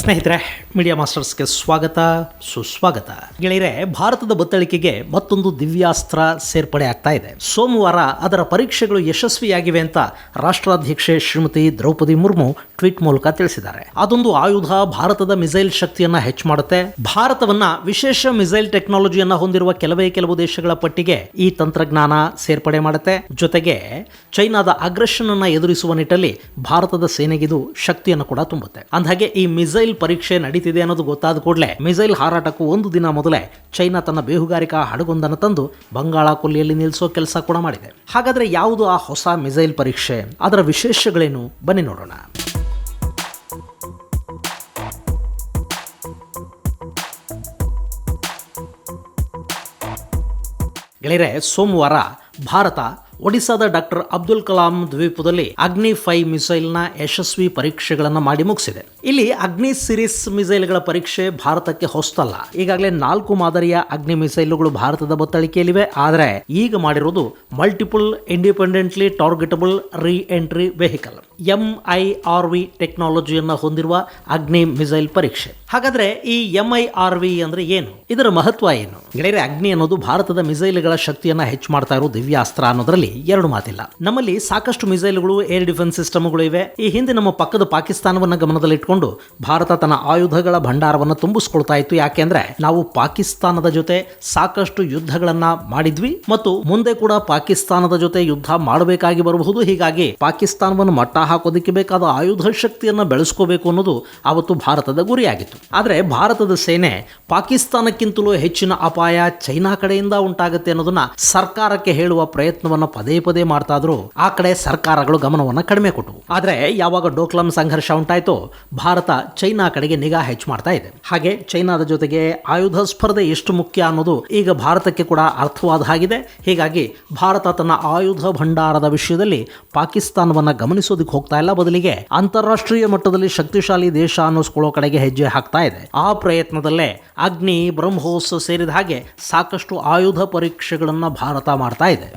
ಸ್ನೇಹಿತರೆ, ಮೀಡಿಯಾ ಮಾಸ್ಟರ್ಸ್ಗೆ ಸ್ವಾಗತ ಸುಸ್ವಾಗತ. ಗೆಳೆಯರೆ, ಭಾರತದ ಬತ್ತಳಿಕೆಗೆ ಮತ್ತೊಂದು ದಿವ್ಯಾಸ್ತ್ರ ಸೇರ್ಪಡೆ ಆಗ್ತಾ ಇದೆ. ಸೋಮವಾರ ಅದರ ಪರೀಕ್ಷೆಗಳು ಯಶಸ್ವಿಯಾಗಿವೆ ಅಂತ ರಾಷ್ಟ್ರಾಧ್ಯಕ್ಷೆ ಶ್ರೀಮತಿ ದ್ರೌಪದಿ ಮುರ್ಮು ಟ್ವೀಟ್ ಮೂಲಕ ತಿಳಿಸಿದ್ದಾರೆ. ಅದೊಂದು ಆಯುಧ ಭಾರತದ ಮಿಸೈಲ್ ಶಕ್ತಿಯನ್ನ ಹೆಚ್ಚು ಮಾಡುತ್ತೆ. ಭಾರತವನ್ನ ವಿಶೇಷ ಮಿಸೈಲ್ ಟೆಕ್ನಾಲಜಿಯನ್ನ ಹೊಂದಿರುವ ಕೆಲವು ದೇಶಗಳ ಪಟ್ಟಿಗೆ ಈ ತಂತ್ರಜ್ಞಾನ ಸೇರ್ಪಡೆ ಮಾಡುತ್ತೆ. ಜೊತೆಗೆ ಚೈನಾದ ಅಗ್ರೆಷನ್ ಅನ್ನ ಎದುರಿಸುವ ನಿಟ್ಟಲ್ಲಿ ಭಾರತದ ಸೇನೆಗಿದು ಶಕ್ತಿಯನ್ನು ಕೂಡ ತುಂಬುತ್ತೆ. ಅಂದಹಾಗೆ ಈ ಮಿಸೈಲ್ ಪರೀಕ್ಷೆ ನಡೀತಿದೆ ಅನ್ನೋದು ಗೊತ್ತಾದ ಕೂಡಲೇ ಮಿಸೈಲ್ ಹಾರಾಟಕ್ಕೂ ಒಂದು ದಿನ ಮೊದಲೇ ಚೈನಾ ತನ್ನ ಬೇಹುಗಾರಿಕಾ ಹಡಗೊಂದನ್ನು ತಂದು ಬಂಗಾಳ ಕೊಲ್ಲಿಯಲ್ಲಿ ನಿಲ್ಲಿಸೋ ಕೆಲಸ ಕೂಡ ಮಾಡಿದೆ. ಹಾಗಾದ್ರೆ ಯಾವುದು ಆ ಹೊಸ ಮಿಸೈಲ್ ಪರೀಕ್ಷೆ? ಅದರ ವಿಶೇಷಗಳೇನು? ಬನ್ನಿ ನೋಡೋಣ. ಗೆಳೆಯರೆ, ಸೋಮವಾರ ಭಾರತ ಒಡಿಶಾದ ಡಾಕ್ಟರ್ ಅಬ್ದುಲ್ ಕಲಾಂ ದ್ವೀಪದಲ್ಲಿ ಅಗ್ನಿ 5 ಮಿಸೈಲ್ನ ಯಶಸ್ವಿ ಪರೀಕ್ಷೆಗಳನ್ನು ಮಾಡಿ ಮುಗಿಸಿದೆ. ಇಲ್ಲಿ ಅಗ್ನಿ ಸಿರೀಸ್ ಮಿಸೈಲ್ಗಳ ಪರೀಕ್ಷೆ ಭಾರತಕ್ಕೆ ಹೊಸತಲ್ಲ. ಈಗಾಗಲೇ 4 ಮಾದರಿಯ ಅಗ್ನಿ ಮಿಸೈಲ್ಗಳು ಭಾರತದ ಬತ್ತಳಿಕೆಯಲ್ಲಿವೆ. ಆದರೆ ಈಗ ಮಾಡಿರೋದು ಮಲ್ಟಿಪಲ್ ಇಂಡಿಪೆಂಡೆಂಟ್ಲಿ ಟಾರ್ಗೆಟಬಲ್ ರೀ ಎಂಟ್ರಿ ವೆಹಿಕಲ್ MIRV ಟೆಕ್ನಾಲಜಿಯನ್ನು ಹೊಂದಿರುವ ಅಗ್ನಿ ಮಿಸೈಲ್ ಪರೀಕ್ಷೆ. ಹಾಗಾದ್ರೆ ಈ MIRV ಅಂದ್ರೆ ಏನು? ಇದರ ಮಹತ್ವ ಏನು? ಗೆಳೆಯರೆ, ಅಗ್ನಿ ಅನ್ನೋದು ಭಾರತದ ಮಿಸೈಲ್ಗಳ ಶಕ್ತಿಯನ್ನ ಹೆಚ್ಚು ಮಾಡ್ತಾ ಇರೋ ದಿವ್ಯಾಸ್ತ್ರ ಅನ್ನೋದ್ರಲ್ಲಿ ಎರಡು ಮಾತಿಲ್ಲ. ನಮ್ಮಲ್ಲಿ ಸಾಕಷ್ಟು ಮಿಸೈಲ್ಗಳು, ಏರ್ ಡಿಫೆನ್ಸ್ ಸಿಸ್ಟಮ್ಗಳು ಇವೆ. ಈ ಹಿಂದೆ ನಮ್ಮ ಪಕ್ಕದ ಪಾಕಿಸ್ತಾನವನ್ನ ಗಮನದಲ್ಲಿಟ್ಕೊಂಡು ಭಾರತ ತನ್ನ ಆಯುಧಗಳ ಭಂಡಾರವನ್ನು ತುಂಬಿಸ್ಕೊಳ್ತಾ ಇತ್ತು. ಯಾಕೆಂದ್ರೆ ನಾವು ಪಾಕಿಸ್ತಾನದ ಜೊತೆ ಸಾಕಷ್ಟು ಯುದ್ಧಗಳನ್ನ ಮಾಡಿದ್ವಿ ಮತ್ತು ಮುಂದೆ ಕೂಡ ಪಾಕಿಸ್ತಾನದ ಜೊತೆ ಯುದ್ಧ ಮಾಡಬೇಕಾಗಿ ಬರಬಹುದು. ಹೀಗಾಗಿ ಪಾಕಿಸ್ತಾನವನ್ನು ಮಟ್ಟ ಹಾಕೋದಕ್ಕೆ ಬೇಕಾದ ಆಯುಧ ಶಕ್ತಿಯನ್ನ ಬೆಳೆಸ್ಕೋಬೇಕು ಅನ್ನೋದು ಅವತ್ತು ಭಾರತದ ಗುರಿಯಾಗಿತ್ತು. ಆದರೆ ಭಾರತದ ಸೇನೆ ಪಾಕಿಸ್ತಾನಕ್ಕಿಂತಲೂ ಹೆಚ್ಚಿನ ಅಪಾಯ ಚೈನಾ ಕಡೆಯಿಂದ ಉಂಟಾಗುತ್ತೆ ಅನ್ನೋದನ್ನ ಸರ್ಕಾರಕ್ಕೆ ಹೇಳುವ ಪ್ರಯತ್ನವನ್ನ ಪದೇ ಮಾಡ್ತಾ ಇದ್ರು. ಆ ಕಡೆ ಸರ್ಕಾರಗಳು ಗಮನವನ್ನ ಕಡಿಮೆ ಕೊಟ್ಟವು. ಆದ್ರೆ ಯಾವಾಗ ಡೋಕ್ಲಾಂ ಸಂಘರ್ಷ ಉಂಟಾಯ್ತೋ ಭಾರತ ಚೈನಾ ಕಡೆಗೆ ನಿಗಾ ಹೆಚ್ಚು ಮಾಡ್ತಾ ಇದೆ. ಹಾಗೆ ಚೈನಾದ ಜೊತೆಗೆ ಆಯುಧ ಸ್ಪರ್ಧೆ ಎಷ್ಟು ಮುಖ್ಯ ಅನ್ನೋದು ಈಗ ಭಾರತಕ್ಕೆ ಕೂಡ ಅರ್ಥವಾದ ಹಾಗಿದೆ. ಹೀಗಾಗಿ ಭಾರತ ತನ್ನ ಆಯುಧ ಭಂಡಾರದ ವಿಷಯದಲ್ಲಿ ಪಾಕಿಸ್ತಾನವನ್ನ ಗಮನಿಸೋದಕ್ಕೆ ಹೋಗ್ತಾ ಇಲ್ಲ. ಬದಲಿಗೆ ಅಂತಾರಾಷ್ಟ್ರೀಯ ಮಟ್ಟದಲ್ಲಿ ಶಕ್ತಿಶಾಲಿ ದೇಶ ಅನ್ನಿಸ್ಕೊಳ್ಳೋ ಕಡೆಗೆ ಹೆಜ್ಜೆ ಹಾಕ್ತಾ ಇದೆ. ಆ ಪ್ರಯತ್ನದಲ್ಲೇ ಅಗ್ನಿ, ಬ್ರಹ್ಮೋಸ್ ಸೇರಿದ ಹಾಗೆ ಸಾಕಷ್ಟು ಆಯುಧ ಪರೀಕ್ಷೆಗಳನ್ನ ಭಾರತ ಮಾಡ್ತಾ ಇದೆ.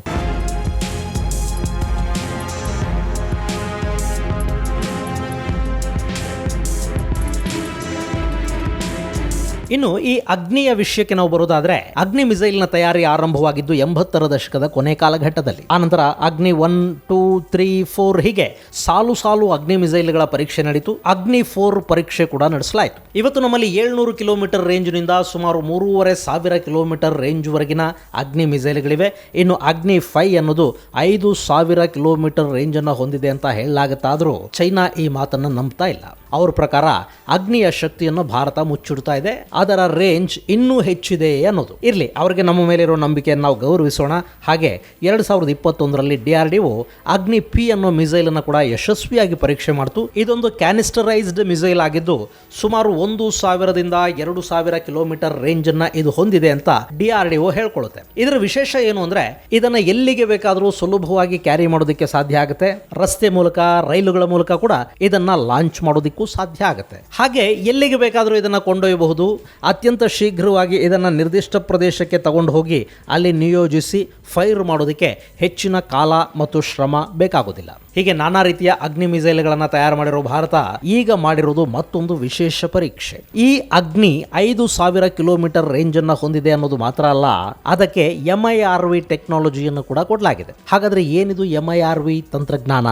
ಇನ್ನು ಈ ಅಗ್ನಿಯ ವಿಷಯಕ್ಕೆ ನಾವು ಬರೋದಾದ್ರೆ, ಅಗ್ನಿ ಮಿಸೈಲ್ನ ತಯಾರಿ ಆರಂಭವಾಗಿದ್ದು 80ರ ದಶಕದ ಕೊನೆ ಕಾಲಘಟ್ಟದಲ್ಲಿ. ಆನಂತರ ಅಗ್ನಿ 1, 2, 3, 4 ಹೀಗೆ ಸಾಲು ಅಗ್ನಿ ಮಿಸೈಲ್ಗಳ ಪರೀಕ್ಷೆ ನಡೀತು. ಅಗ್ನಿ 4 ಪರೀಕ್ಷೆ ಕೂಡ ನಡೆಸಲಾಯಿತು. ಇವತ್ತು ನಮ್ಮಲ್ಲಿ 700 ಕಿಲೋಮೀಟರ್ ರೇಂಜ್ನಿಂದ ಸುಮಾರು 3,500 ಕಿಲೋಮೀಟರ್ ರೇಂಜ್ ವರೆಗಿನ ಅಗ್ನಿ ಮಿಸೈಲ್ಗಳಿವೆ. ಇನ್ನು ಅಗ್ನಿ 5 ಅನ್ನೋದು 5,000 ಕಿಲೋಮೀಟರ್ ರೇಂಜ್ ಅನ್ನು ಹೊಂದಿದೆ ಅಂತ ಹೇಳಲಾಗುತ್ತಾದ್ರೂ ಚೈನಾ ಈ ಮಾತನ್ನ ನಂಬ್ತಾ ಇಲ್ಲ. ಅವ್ರ ಪ್ರಕಾರ ಅಗ್ನಿಯ ಶಕ್ತಿಯನ್ನು ಭಾರತ ಮುಚ್ಚಿಡ್ತಾ ಇದೆ, ಅದರ ರೇಂಜ್ ಇನ್ನೂ ಹೆಚ್ಚಿದೆ ಅನ್ನೋದು. ಇರಲಿ, ಅವರಿಗೆ ನಮ್ಮ ಮೇಲಿರೋ ನಂಬಿಕೆಯನ್ನು ನಾವು ಗೌರವಿಸೋಣ. ಹಾಗೆ 2021ರಲ್ಲಿ DRDO ಅಗ್ನಿ P ಅನ್ನೋ ಮಿಸೈಲ್ ಅನ್ನು ಕೂಡ ಯಶಸ್ವಿಯಾಗಿ ಪರೀಕ್ಷೆ ಮಾಡಿತು. ಇದೊಂದು ಕ್ಯಾನಿಸ್ಟರೈಸ್ಡ್ ಮಿಸೈಲ್ ಆಗಿದ್ದು ಸುಮಾರು 1,000ದಿಂದ 2,000 ಕಿಲೋಮೀಟರ್ ರೇಂಜ್ ಅನ್ನ ಇದು ಹೊಂದಿದೆ ಅಂತ DRDO ಹೇಳ್ಕೊಳ್ಳುತ್ತೆ. ಇದರ ವಿಶೇಷ ಏನು ಅಂದ್ರೆ, ಇದನ್ನ ಎಲ್ಲಿಗೆ ಬೇಕಾದರೂ ಸುಲಭವಾಗಿ ಕ್ಯಾರಿ ಮಾಡೋದಕ್ಕೆ ಸಾಧ್ಯ ಆಗುತ್ತೆ. ರಸ್ತೆ ಮೂಲಕ, ರೈಲುಗಳ ಮೂಲಕ ಕೂಡ ಇದನ್ನ ಲಾಂಚ್ ಮಾಡೋದಕ್ಕೆ ಸಾಧ್ಯ ಆಗುತ್ತೆ. ಹಾಗೆ ಎಲ್ಲಿಗೆ ಬೇಕಾದರೂ ಇದನ್ನ ಕೊಂಡೊಯ್ಯಬಹುದು. ಅತ್ಯಂತ ಶೀಘ್ರವಾಗಿ ಇದನ್ನ ನಿರ್ದಿಷ್ಟ ಪ್ರದೇಶಕ್ಕೆ ತಗೊಂಡು ಹೋಗಿ ಅಲ್ಲಿ ನಿಯೋಜಿಸಿ ಫೈರ್ ಮಾಡೋದಕ್ಕೆ ಹೆಚ್ಚಿನ ಕಾಲ ಮತ್ತು ಶ್ರಮ ಬೇಕಾಗೋದಿಲ್ಲ. ಹೀಗೆ ನಾನಾ ರೀತಿಯ ಅಗ್ನಿ ಮಿಸೈಲ್ಗಳನ್ನು ತಯಾರು ಮಾಡಿರೋ ಭಾರತ ಈಗ ಮಾಡಿರೋದು ಮತ್ತೊಂದು ವಿಶೇಷ ಪರೀಕ್ಷೆ. ಈ ಅಗ್ನಿ 5,000 ಕಿಲೋಮೀಟರ್ ರೇಂಜ್ ಅನ್ನ ಹೊಂದಿದೆ ಅನ್ನೋದು ಮಾತ್ರ ಅಲ್ಲ, ಅದಕ್ಕೆ MIRV ಟೆಕ್ನಾಲಜಿಯನ್ನು ಕೂಡ ಕೊಡಲಾಗಿದೆ. ಹಾಗಾದ್ರೆ ಏನಿದು MIRV ತಂತ್ರಜ್ಞಾನ?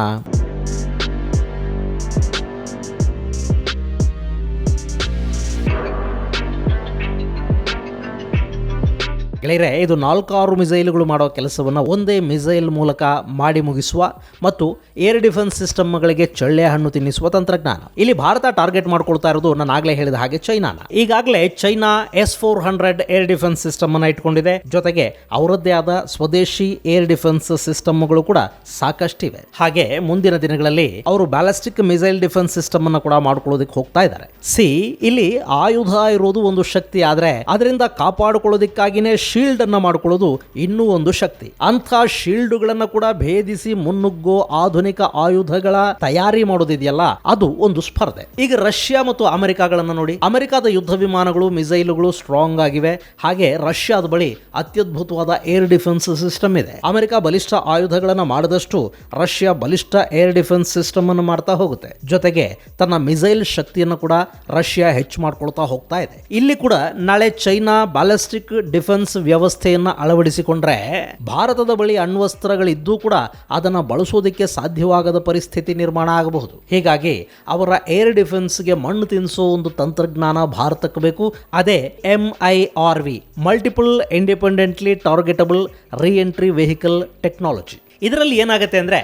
ಗೆಳೆಯರೆ, ಇದು 4-6 ಮಿಸೈಲ್ಗಳು ಮಾಡೋ ಕೆಲಸವನ್ನು ಒಂದೇ ಮಿಸೈಲ್ ಮೂಲಕ ಮಾಡಿ ಮುಗಿಸುವ ಮತ್ತು ಏರ್ ಡಿಫೆನ್ಸ್ ಸಿಸ್ಟಮ್ಗಳಿಗೆ ಚಳ್ಳೆ ಹಣ್ಣು ತಿನ್ನಿಸುವ ತಂತ್ರಜ್ಞಾನ. ಇಲ್ಲಿ ಭಾರತ ಟಾರ್ಗೆಟ್ ಮಾಡ್ಕೊಳ್ತಾ ಇರೋದು ನಾನು ಆಗಲೇ ಹೇಳಿದ ಹಾಗೆ ಚೈನಾನ. ಈಗಾಗಲೇ China S-400 air defence system ಅನ್ನು ಇಟ್ಕೊಂಡಿದೆ. ಜೊತೆಗೆ ಅವರದ್ದೇ ಆದ ಸ್ವದೇಶಿ ಏರ್ ಡಿಫೆನ್ಸ್ ಸಿಸ್ಟಮ್ಗಳು ಕೂಡ ಸಾಕಷ್ಟಿವೆ. ಹಾಗೆ ಮುಂದಿನ ದಿನಗಳಲ್ಲಿ ಅವರು ಬ್ಯಾಲಿಸ್ಟಿಕ್ ಮಿಸೈಲ್ ಡಿಫೆನ್ಸ್ ಸಿಸ್ಟಮ್ ಅನ್ನು ಕೂಡ ಮಾಡ್ಕೊಳ್ಳೋದಕ್ಕೆ ಹೋಗ್ತಾ ಇದ್ದಾರೆ. ಇಲ್ಲಿ ಆಯುಧ ಇರೋದು ಒಂದು ಶಕ್ತಿ, ಆದ್ರೆ ಅದರಿಂದ ಕಾಪಾಡಿಕೊಳ್ಳೋದಕ್ಕಾಗಿನೇ ಶೀಲ್ಡ್ ಅನ್ನ ಮಾಡ್ಕೊಳ್ಳೋದು ಇನ್ನೂ ಒಂದು ಶಕ್ತಿ. ಅಂಥ ಶೀಲ್ಡ್ಗಳನ್ನ ಕೂಡ ಭೇದಿಸಿ ಮುನ್ನುಗ್ಗೋ ಆಧುನಿಕ ಆಯುಧಗಳ ತಯಾರಿ ಮಾಡೋದಿದೆಯಲ್ಲ, ಅದು ಒಂದು ಸ್ಪರ್ಧೆ. ಈಗ ರಷ್ಯಾ ಮತ್ತು ಅಮೆರಿಕಾಗಳನ್ನ ನೋಡಿ. ಅಮೆರಿಕಾದ ಯುದ್ಧ ವಿಮಾನಗಳು, ಮಿಸೈಲ್ಗಳು ಸ್ಟ್ರಾಂಗ್ ಆಗಿವೆ. ಹಾಗೆ ರಷ್ಯಾದ ಬಳಿ ಅತ್ಯದ್ಭುತವಾದ ಏರ್ ಡಿಫೆನ್ಸ್ ಸಿಸ್ಟಮ್ ಇದೆ. ಅಮೆರಿಕ ಬಲಿಷ್ಠ ಆಯುಧಗಳನ್ನ ಮಾಡಿದಷ್ಟು ರಷ್ಯಾ ಬಲಿಷ್ಠ ಏರ್ ಡಿಫೆನ್ಸ್ ಸಿಸ್ಟಮ್ ಅನ್ನು ಮಾಡ್ತಾ ಹೋಗುತ್ತೆ. ಜೊತೆಗೆ ತನ್ನ ಮಿಸೈಲ್ ಶಕ್ತಿಯನ್ನು ಕೂಡ ರಷ್ಯಾ ಹೆಚ್ಚು ಮಾಡ್ಕೊಳ್ತಾ ಹೋಗ್ತಾ ಇದೆ. ಇಲ್ಲಿ ಕೂಡ ನಾಳೆ ಚೈನಾ ಬ್ಯಾಲಿಸ್ಟಿಕ್ ಡಿಫೆನ್ಸ್ ವ್ಯವಸ್ಥೆಯನ್ನ ಅಳವಡಿಸಿಕೊಂಡ್ರೆ ಭಾರತದ ಬಳಿ ಅಣ್ವಸ್ತ್ರಗಳಿದ್ದೂ ಕೂಡ ಅದನ್ನು ಬಳಸೋದಕ್ಕೆ ಸಾಧ್ಯವಾಗದ ಪರಿಸ್ಥಿತಿ ನಿರ್ಮಾಣ ಆಗಬಹುದು. ಹೀಗಾಗಿ ಅವರ ಏರ್ ಡಿಫೆನ್ಸ್ಗೆ ಮಣ್ಣು ತಿನ್ನಿಸೋ ಒಂದು ತಂತ್ರಜ್ಞಾನ ಭಾರತಕ್ಕೆ ಬೇಕು. ಅದೇ MIRV, multiple independently targetable reentry vehicle technology. ಇದರಲ್ಲಿ ಏನಾಗುತ್ತೆ ಅಂದರೆ,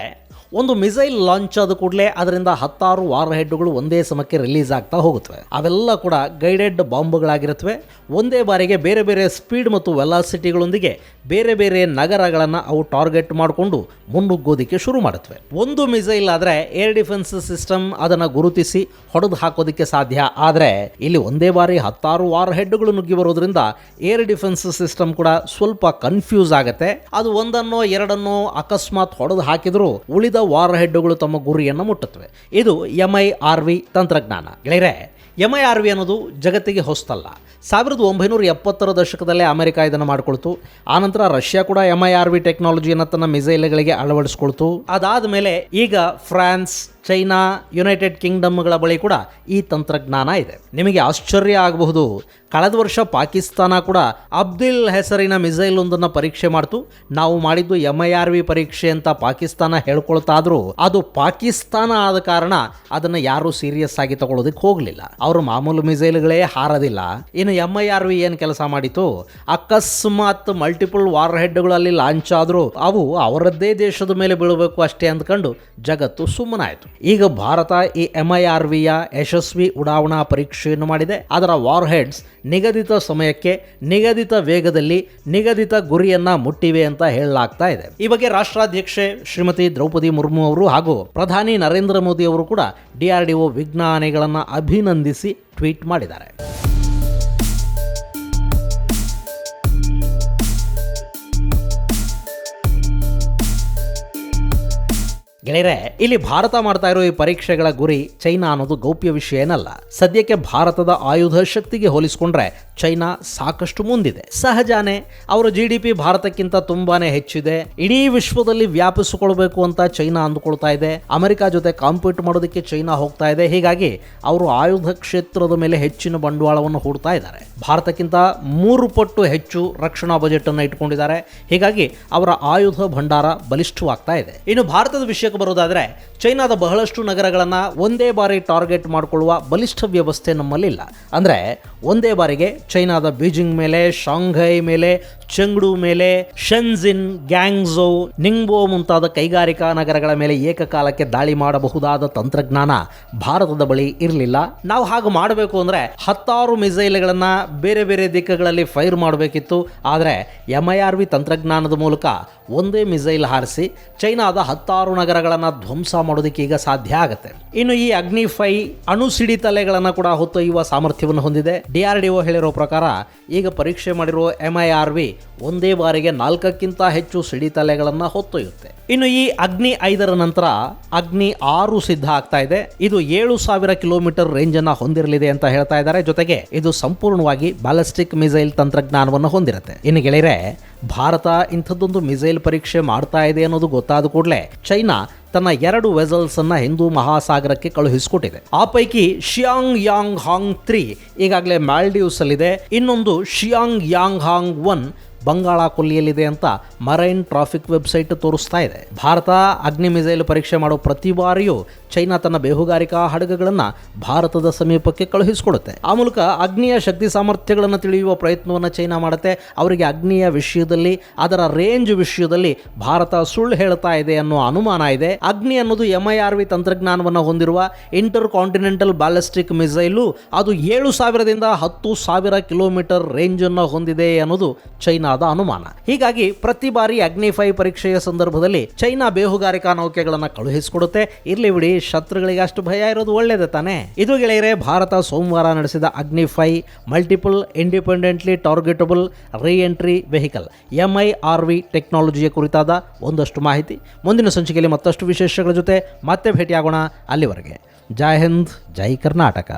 ಒಂದು ಮಿಸೈಲ್ ಲಾಂಚ್ ಆದ ಕೂಡಲೇ ಅದರಿಂದ 10 ವಾರ್ ಹೆಡ್ಗಳು ಒಂದೇ ಸಮಯಕ್ಕೆ ರಿಲೀಸ್ ಆಗ್ತಾ ಹೋಗುತ್ತವೆ. ಅವೆಲ್ಲ ಕೂಡ ಗೈಡೆಡ್ ಬಾಂಬ್ಗಳಾಗಿರುತ್ತವೆ. ಒಂದೇ ಬಾರಿಗೆ ಬೇರೆ ಬೇರೆ ಸ್ಪೀಡ್ ಮತ್ತು ವೆಲಾಸಿಟಿಗಳೊಂದಿಗೆ ಬೇರೆ ಬೇರೆ ನಗರಗಳನ್ನು ಅವು ಟಾರ್ಗೆಟ್ ಮಾಡಿಕೊಂಡು ಮುನ್ನುಗ್ಗೋದಕ್ಕೆ ಶುರು ಮಾಡುತ್ತವೆ. ಒಂದು ಮಿಸೈಲ್ ಆದರೆ ಏರ್ ಡಿಫೆನ್ಸ್ ಸಿಸ್ಟಮ್ ಅದನ್ನು ಗುರುತಿಸಿ ಹೊಡೆದು ಹಾಕೋದಕ್ಕೆ ಸಾಧ್ಯ. ಆದರೆ ಇಲ್ಲಿ ಒಂದೇ ಬಾರಿ 10 ವಾರ್ ಹೆಡ್ಗಳು ನುಗ್ಗಿ ಬರೋದ್ರಿಂದ ಏರ್ ಡಿಫೆನ್ಸ್ ಸಿಸ್ಟಮ್ ಕೂಡ ಸ್ವಲ್ಪ ಕನ್ಫ್ಯೂಸ್ ಆಗುತ್ತೆ. ಅದು ಒಂದನ್ನೋ ಎರಡನ್ನೋ ಅಕಸ್ಮಾತ್ ಹೊಡೆದು ಹಾಕಿದ್ರು ಉಳಿದ ವಾರ್ ಹೆಡ್ಗಳು ತಮ್ಮ ಗುರಿಯನ್ನು ಮುಟ್ಟುತ್ತವೆ. ಇದು MIRV ತಂತ್ರಜ್ಞಾನ. ಗೆಳೆಯರೆ, MIRV ಅನ್ನೋದು ಜಗತ್ತಿಗೆ ಹೊಸ್ತಲ್ಲ. 1970ರ ದಶಕದಲ್ಲೇ ಅಮೆರಿಕ ಇದನ್ನು ಮಾಡಿಕೊಳ್ತು. ಆನಂತರ ರಷ್ಯಾ ಕೂಡ MIRV ಟೆಕ್ನಾಲಜಿಯನ್ನು ತನ್ನ ಮಿಸೈಲ್ಗಳಿಗೆ ಅಳವಡಿಸ್ಕೊಳ್ತು. ಅದಾದ ಮೇಲೆ ಈಗ ಫ್ರಾನ್ಸ್, ಚೈನಾ, ಯುನೈಟೆಡ್ ಕಿಂಗ್ಡಮ್ಗಳ ಬಳಿ ಕೂಡ ಈ ತಂತ್ರಜ್ಞಾನ ಇದೆ. ನಿಮಗೆ ಆಶ್ಚರ್ಯ ಆಗಬಹುದು, ಕಳೆದ ವರ್ಷ ಪಾಕಿಸ್ತಾನ ಕೂಡ ಅಬ್ದಿಲ್ ಹೆಸರಿನ ಮಿಸೈಲ್ ಒಂದನ್ನು ಪರೀಕ್ಷೆ ಮಾಡ್ತು. ನಾವು ಮಾಡಿದ್ದು MIRV ಪರೀಕ್ಷೆ ಅಂತ ಪಾಕಿಸ್ತಾನ ಹೇಳ್ಕೊಳ್ತಾದ್ರೂ ಅದು ಪಾಕಿಸ್ತಾನ ಆದ ಕಾರಣ ಅದನ್ನು ಯಾರೂ ಸೀರಿಯಸ್ ಆಗಿ ತಗೊಳ್ಳೋದಕ್ಕೆ ಹೋಗಲಿಲ್ಲ. ಅವರು ಮಾಮೂಲು ಮಿಸೈಲ್ಗಳೇ ಹಾರೋದಿಲ್ಲ. ಇನ್ನು MIRV ಏನು ಕೆಲಸ ಮಾಡಿತು, ಅಕಸ್ಮಾತ್ ಮಲ್ಟಿಪಲ್ ವಾರ್ ಹೆಡ್ಗಳು ಅಲ್ಲಿ ಲಾಂಚ್ ಆದರೂ ಅವು ಅವರದ್ದೇ ದೇಶದ ಮೇಲೆ ಬೀಳಬೇಕು ಅಷ್ಟೇ ಅಂದ್ಕೊಂಡು ಜಗತ್ತು ಸುಮ್ಮನಾಯಿತು. ಈಗ ಭಾರತ ಈ MIRVಯ ಯಶಸ್ವಿ ಉಡಾವಣಾ ಪರೀಕ್ಷೆಯನ್ನು ಮಾಡಿದೆ. ಅದರ ವಾರ್ ಹೆಡ್ಸ್ ನಿಗದಿತ ಸಮಯಕ್ಕೆ, ನಿಗದಿತ ವೇಗದಲ್ಲಿ, ನಿಗದಿತ ಗುರಿಯನ್ನ ಮುಟ್ಟಿವೆ ಅಂತ ಹೇಳಲಾಗ್ತಾ ಇದೆ. ಈ ಬಗ್ಗೆ ರಾಷ್ಟ್ರಾಧ್ಯಕ್ಷೆ ಶ್ರೀಮತಿ ದ್ರೌಪದಿ ಮುರ್ಮು ಅವರು ಹಾಗೂ ಪ್ರಧಾನಿ ನರೇಂದ್ರ ಮೋದಿ ಅವರು ಕೂಡ DRDO ವಿಜ್ಞಾನಿಗಳನ್ನು ಅಭಿನಂದಿಸಿ ಟ್ವೀಟ್ ಮಾಡಿದ್ದಾರೆ. ಗೆಳೆಯರೆ, ಇಲ್ಲಿ ಭಾರತ ಮಾಡ್ತಾ ಇರೋ ಈ ಪರೀಕ್ಷೆಗಳ ಗುರಿ ಚೈನಾ ಅನ್ನೋದು ಗೌಪ್ಯ ವಿಷಯ ಏನಲ್ಲ. ಸದ್ಯಕ್ಕೆ ಭಾರತದ ಆಯುಧ ಶಕ್ತಿಗೆ ಹೋಲಿಸಿಕೊಂಡ್ರೆ ಚೈನಾ ಸಾಕಷ್ಟು ಮುಂದಿದೆ. ಸಹಜಾನೇ, ಅವರ GDP ಭಾರತಕ್ಕಿಂತ ತುಂಬಾನೇ ಹೆಚ್ಚಿದೆ. ಇಡೀ ವಿಶ್ವದಲ್ಲಿ ವ್ಯಾಪಿಸಿಕೊಳ್ಬೇಕು ಅಂತ ಚೈನಾ ಅಂದುಕೊಳ್ತಾ ಇದೆ. ಅಮೆರಿಕ ಜೊತೆ ಕಾಂಪೀಟ್ ಮಾಡೋದಕ್ಕೆ ಚೈನಾ ಹೋಗ್ತಾ ಇದೆ. ಹೀಗಾಗಿ ಅವರು ಆಯುಧ ಕ್ಷೇತ್ರದ ಮೇಲೆ ಹೆಚ್ಚಿನ ಬಂಡವಾಳವನ್ನು ಹೂಡ್ತಾ ಇದ್ದಾರೆ. ಭಾರತಕ್ಕಿಂತ 3 ಪಟ್ಟು ಹೆಚ್ಚು ರಕ್ಷಣಾ ಬಜೆಟ್ ಅನ್ನು ಇಟ್ಕೊಂಡಿದ್ದಾರೆ. ಹೀಗಾಗಿ ಅವರ ಆಯುಧ ಭಂಡಾರ ಬಲಿಷ್ಠವಾಗ್ತಾ ಇದೆ. ಇನ್ನು ಭಾರತದ ವಿಷಯ ಬರೋದಾದ್ರೆ, ಚೈನಾದ ಬಹಳಷ್ಟು ನಗರಗಳನ್ನು ಒಂದೇ ಬಾರಿ ಟಾರ್ಗೆಟ್ ಮಾಡಿಕೊಳ್ಳುವ ಬಲಿಷ್ಠ ವ್ಯವಸ್ಥೆ ನಮ್ಮಲ್ಲಿಲ್ಲ. ಅಂದರೆ ಒಂದೇ ಬಾರಿಗೆ ಚೈನಾದ ಬೀಜಿಂಗ್ ಮೇಲೆ, ಶಾಂಘೈ ಮೇಲೆ, ಚೆಂಗ್ಡು ಮೇಲೆ, ಶೆನ್ಜಿನ್, ಗ್ಯಾಂಗ್ಝೋ, ನಿಂಗ್ಬೋ ಮುಂತಾದ ಕೈಗಾರಿಕಾ ನಗರಗಳ ಮೇಲೆ ಏಕಕಾಲಕ್ಕೆ ದಾಳಿ ಮಾಡಬಹುದಾದ ತಂತ್ರಜ್ಞಾನ ಭಾರತದ ಬಳಿ ಇರಲಿಲ್ಲ. ನಾವು ಹಾಗೆ ಮಾಡಬೇಕು ಅಂದರೆ 10 ಮಿಸೈಲ್ಗಳನ್ನು ಬೇರೆ ಬೇರೆ ದಿಕ್ಕುಗಳಲ್ಲಿ ಫೈರ್ ಮಾಡಬೇಕಿತ್ತು. ಆದರೆ MIRV ತಂತ್ರಜ್ಞಾನದ ಮೂಲಕ ಒಂದೇ ಮಿಸೈಲ್ ಹಾರಿಸಿ ಚೈನಾದ 10 ನಗರಗಳನ್ನು ಧ್ವಂಸ ಮಾಡೋದಕ್ಕೆ ಈಗ ಸಾಧ್ಯ ಆಗುತ್ತೆ. ಇನ್ನು ಈ ಅಗ್ನಿ 5 ಅಣು ಸಿಡಿತಲೆಗಳನ್ನು ಕೂಡ ಹೊತ್ತೊಯ್ಯುವ ಸಾಮರ್ಥ್ಯವನ್ನು ಹೊಂದಿದೆ. DRDO ಹೇಳಿರೋ ಪ್ರಕಾರ ಈಗ ಪರೀಕ್ಷೆ ಮಾಡಿರುವ MIRV ಒಂದೇ ಬಾರಿಗೆ 4ಕ್ಕಿಂತ ಹೆಚ್ಚು ಸಿಡಿತಲೆಗಳನ್ನು ಹೊತ್ತೊಯ್ಯುತ್ತೆ. ಇನ್ನು ಈ ಅಗ್ನಿ 5ರ ನಂತರ ಅಗ್ನಿ 6 ಸಿದ್ಧ ಆಗ್ತಾ ಇದೆ. ಇದು 7000 ಕಿಲೋಮೀಟರ್ ರೇಂಜ್ ಅನ್ನ ಹೊಂದಿರಲಿದೆ ಅಂತ ಹೇಳ್ತಾ ಇದ್ದಾರೆ. ಜೊತೆಗೆ ಇದು ಸಂಪೂರ್ಣವಾಗಿ ಬ್ಯಾಲಿಸ್ಟಿಕ್ ಮಿಸೈಲ್ ತಂತ್ರಜ್ಞಾನವನ್ನು ಹೊಂದಿರುತ್ತೆ. ಇನ್ನು ಗೆಳೆಯರೆ, ಭಾರತ ಇಂಥದ್ದೊಂದು ಮಿಸೈಲ್ ಪರೀಕ್ಷೆ ಮಾಡ್ತಾ ಇದೆ ಅನ್ನೋದು ಗೊತ್ತಾದ ಕೂಡಲೇ ಚೈನಾ ತನ್ನ 2 ವೆಸಲ್ಸ್ ಅನ್ನ ಹಿಂದೂ ಮಹಾಸಾಗರಕ್ಕೆ ಕಳುಹಿಸಿಕೊಟ್ಟಿದೆ. ಆ ಪೈಕಿ ಶಿಯಾಂಗ್ ಯಾಂಗ್ ಹಾಂಗ್ 3 ಈಗಾಗಲೇ ಮಾಲ್ಡೀವ್ಸ್ ಅಲ್ಲಿದೆ. ಇನ್ನೊಂದು ಶಿಯಾಂಗ್ ಯಾಂಗ್ ಹಾಂಗ್ 1 ಬಂಗಾಳ ಕೊಲ್ಲಿಯಲ್ಲಿದೆ ಅಂತ ಮರೈನ್ ಟ್ರಾಫಿಕ್ ವೆಬ್ಸೈಟ್ ತೋರಿಸ್ತಾ ಇದೆ. ಭಾರತ ಅಗ್ನಿ ಮಿಸೈಲ್ ಪರೀಕ್ಷೆ ಮಾಡೋ ಪ್ರತಿ ಬಾರಿಯೂ ಚೈನಾ ತನ್ನ ಬೇಹುಗಾರಿಕಾ ಹಡಗುಗಳನ್ನು ಭಾರತದ ಸಮೀಪಕ್ಕೆ ಕಳುಹಿಸಿಕೊಡುತ್ತೆ. ಆ ಮೂಲಕ ಅಗ್ನಿಯ ಶಕ್ತಿ ಸಾಮರ್ಥ್ಯಗಳನ್ನು ತಿಳಿಯುವ ಪ್ರಯತ್ನವನ್ನು ಚೈನಾ ಮಾಡುತ್ತೆ. ಅವರಿಗೆ ಅಗ್ನಿಯ ವಿಷಯದಲ್ಲಿ, ಅದರ ರೇಂಜ್ ವಿಷಯದಲ್ಲಿ ಭಾರತ ಸುಳ್ಳು ಹೇಳ್ತಾ ಇದೆ ಅನ್ನೋ ಅನುಮಾನ ಇದೆ. ಅಗ್ನಿ ಅನ್ನೋದು MIRV ತಂತ್ರಜ್ಞಾನವನ್ನು ಹೊಂದಿರುವ ಇಂಟರ್ ಕಾಂಟಿನೆಂಟಲ್ ಬ್ಯಾಲಿಸ್ಟಿಕ್ ಮಿಸೈಲು. ಅದು 7000ದಿಂದ 10,000 ಕಿಲೋಮೀಟರ್ ರೇಂಜ್ ಅನ್ನು ಹೊಂದಿದೆ ಅನ್ನೋದು ಚೈನಾ ಚೈನಾದ ಅನುಮಾನ. ಹೀಗಾಗಿ ಪ್ರತಿ ಬಾರಿ ಅಗ್ನಿ 5 ಪರೀಕ್ಷೆಯ ಸಂದರ್ಭದಲ್ಲಿ ಚೈನಾ ಬೇಹುಗಾರಿಕಾ ನೌಕೆಗಳನ್ನು ಕಳುಹಿಸಿಕೊಡುತ್ತೆ. ಇರ್ಲಿ ಬಿಡಿ, ಶತ್ರುಗಳಿಗೆ ಅಷ್ಟು ಭಯ ಇರೋದು ಒಳ್ಳೇದೇ ತಾನೆ. ಇದು ಗೆಳೆಯರೆ, ಭಾರತ ಸೋಮವಾರ ನಡೆಸಿದ ಅಗ್ನಿ 5 ಮಲ್ಟಿಪಲ್ ಇಂಡಿಪೆಂಡೆಂಟ್ಲಿ ಟಾರ್ಗೆಟಬಲ್ ರೀ ಎಂಟ್ರಿ ವೆಹಿಕಲ್ MIRV ಟೆಕ್ನಾಲಜಿಯ ಕುರಿತಾದ ಒಂದಷ್ಟು ಮಾಹಿತಿ. ಮುಂದಿನ ಸಂಚಿಕೆಯಲ್ಲಿ ಮತ್ತಷ್ಟು ವಿಶೇಷಗಳ ಜೊತೆ ಮತ್ತೆ ಭೇಟಿಯಾಗೋಣ. ಅಲ್ಲಿವರೆಗೆ ಜೈ ಹಿಂದ್, ಜೈ ಕರ್ನಾಟಕ.